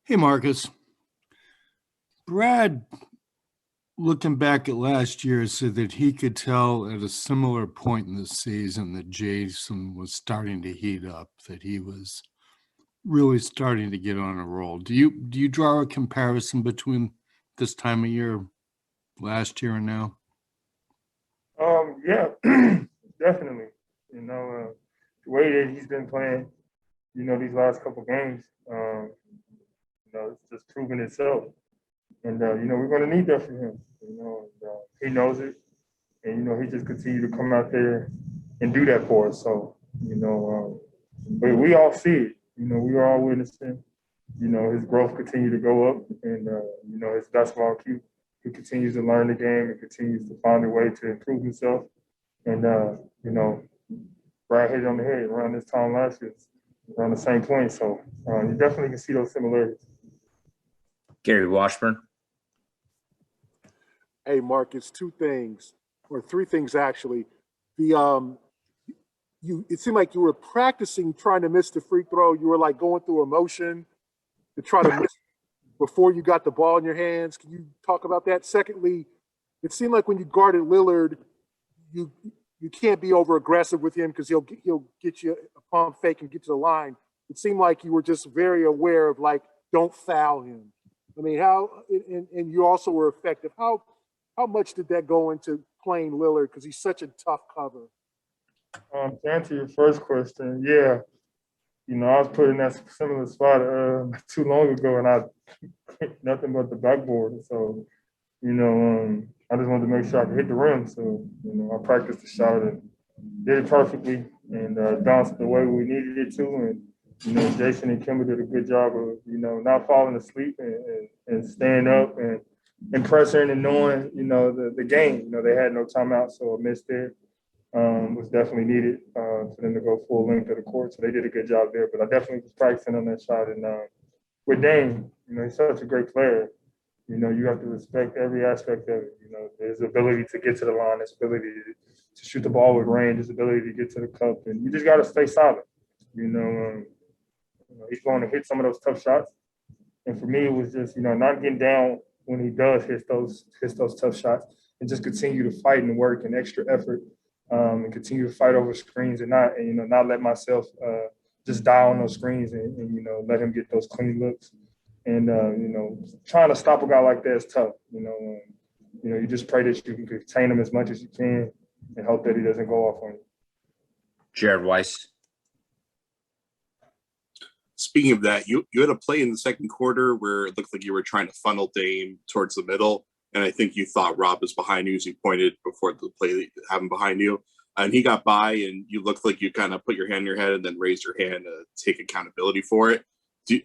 Hey, Marcus. Brad, looking back at last year, said that he could tell at a similar point in the season that Jayson was starting to heat up, that he was really starting to get on a roll. Do you draw a comparison between this time of year last year and now? Yeah, definitely. The way that he's been playing, these last couple games, it's just proven itself. And we're going to need that from him. He knows it, and he just continue to come out there and do that for us. So, but we all see it. We are all witnessing. His growth continue to go up, and his basketball IQ. He continues to learn the game and continues to find a way to improve himself. And Brad hit it on the head around this time last year, around the same point. So you definitely can see those similarities. Gary Washburn. Hey, Marcus, two things or three things actually. The it seemed like you were practicing trying to miss the free throw. You were like going through emotion to try to miss before you got the ball in your hands. Can you talk about that? Secondly, it seemed like when you guarded Lillard, you can't be over aggressive with him because he'll get you a pump fake and get to the line. It seemed like you were just very aware of like, don't foul him. I mean, and you also were effective. How much did that go into playing Lillard because he's such a tough cover? To answer your first question, yeah, I was put in that similar spot too long ago, and I nothing but the backboard. So, I just wanted to make sure I could hit the rim. So, I practiced the shot and did it perfectly and bounced the way we needed it to. And, Jayson and Kimber did a good job of, not falling asleep and staying up and pressing and knowing, the game. They had no timeout, so a miss there was definitely needed for them to go full length of the court. So they did a good job there. But I definitely was practicing on that shot. And with Dame, he's such a great player. You have to respect every aspect of it. His ability to get to the line, his ability to shoot the ball with range, his ability to get to the cup. And you just got to stay solid. He's going to hit some of those tough shots. And for me, it was just, not getting down when he does hit those tough shots and just continue to fight and work and extra effort and continue to fight over screens and not let myself just die on those screens and let him get those clean looks. And, trying to stop a guy like that is tough. You just pray that you can contain him as much as you can and hope that he doesn't go off on you. Jared Weiss. Speaking of that, you had a play in the second quarter where it looked like you were trying to funnel Dame towards the middle, and I think you thought Rob was behind you as you pointed before the play that had him behind you. And he got by, and you looked like you kind of put your hand in your head and then raised your hand to take accountability for it.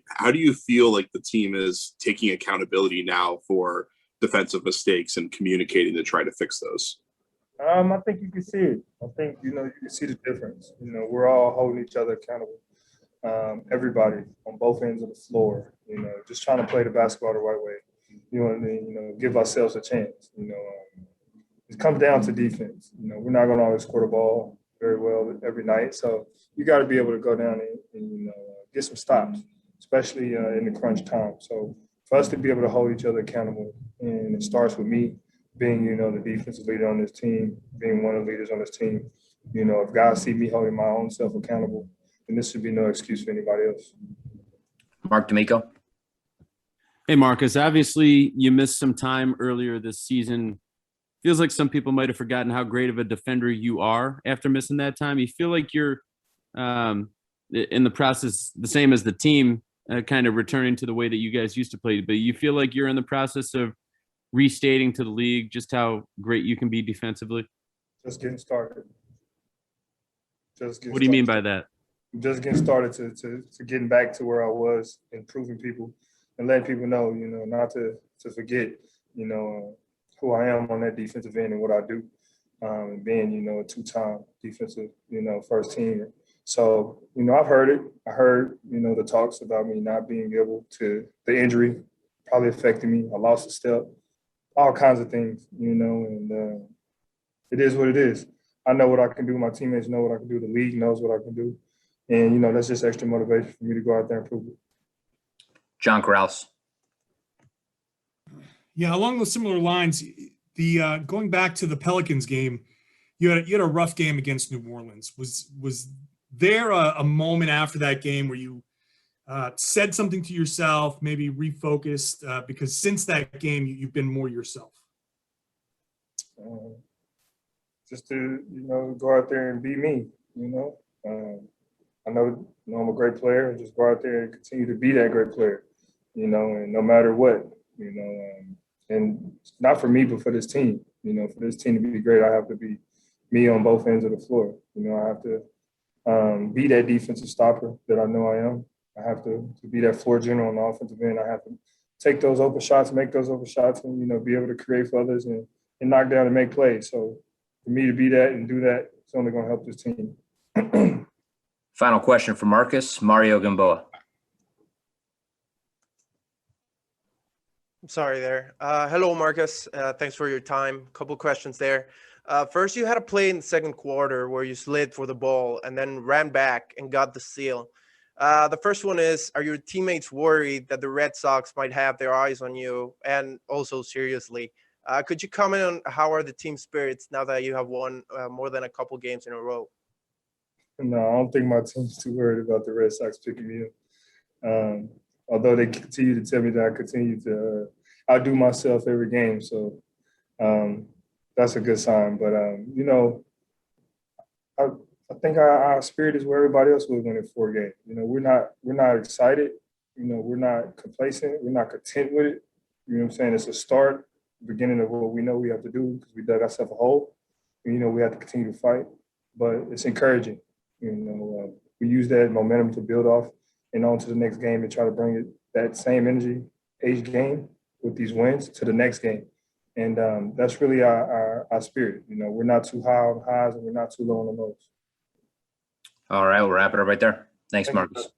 How do you feel like the team is taking accountability now for defensive mistakes and communicating to try to fix those? I think you can see it. I think, you can see the difference. We're all holding each other accountable. Everybody on both ends of the floor, just trying to play the basketball the right way. You know what I mean? Give ourselves a chance. It comes down to defense. We're not going to always score the ball very well every night. So you got to be able to go down and get some stops, especially in the crunch time. So for us to be able to hold each other accountable, and it starts with me being, the defensive leader on this team, being one of the leaders on this team. If guys see me holding my own self accountable, then this should be no excuse for anybody else. Mark D'Amico. Hey, Marcus, obviously you missed some time earlier this season. Feels like some people might have forgotten how great of a defender you are after missing that time. You feel like you're in the process, the same as the team, kind of returning to the way that you guys used to play, but you feel like you're in the process of restating to the league just how great you can be defensively? Just getting started. What do you mean by that? Just getting started to getting back to where I was, improving people and letting people know, not to forget, who I am on that defensive end and what I do, being, a two-time defensive, first teamer. So, I've heard it. I heard, the talks about me not being able to, the injury probably affected me. I lost a step, all kinds of things, and it is what it is. I know what I can do. My teammates know what I can do. The league knows what I can do. And, that's just extra motivation for me to go out there and prove it. John Kraus. Yeah, along those similar lines, the going back to the Pelicans game, you had a rough game against New Orleans. Was there a moment after that game where you said something to yourself, maybe refocused? Because since that game, you've been more yourself. Just to go out there and be me. I know I'm a great player, and just go out there and continue to be that great player. And no matter what, and not for me, but for this team. For this team to be great, I have to be me on both ends of the floor. I have to be that defensive stopper that I know I am. I have to be that floor general on the offensive end. I have to take those open shots, make those open shots, and be able to create for others and knock down and make plays. So for me to be that and do that, it's only going to help this team. Final question for Marcus, Mario Gamboa. Sorry there. Hello, Marcus. Thanks for your time. Couple questions there. First, you had a play in the second quarter where you slid for the ball and then ran back and got the steal. The first one is, are your teammates worried that the Red Sox might have their eyes on you? And also, seriously, could you comment on how are the team spirits now that you have won more than a couple games in a row? No, I don't think my team's too worried about the Red Sox picking me up. Although they continue to tell me that I continue to outdo myself every game. So that's a good sign. But, I think our spirit is where everybody else was winning 4 games. We're not excited. We're not complacent. We're not content with it. You know what I'm saying? It's a start, beginning of what we know we have to do because we dug ourselves a hole. And, we have to continue to fight. But it's encouraging. We use that momentum to build off and on to the next game and try to bring that same energy, each game with these wins to the next game. And that's really our spirit. We're not too high on the highs and we're not too low on the lows. All right, we'll wrap it up right there. Thanks, Thank you. Marcus.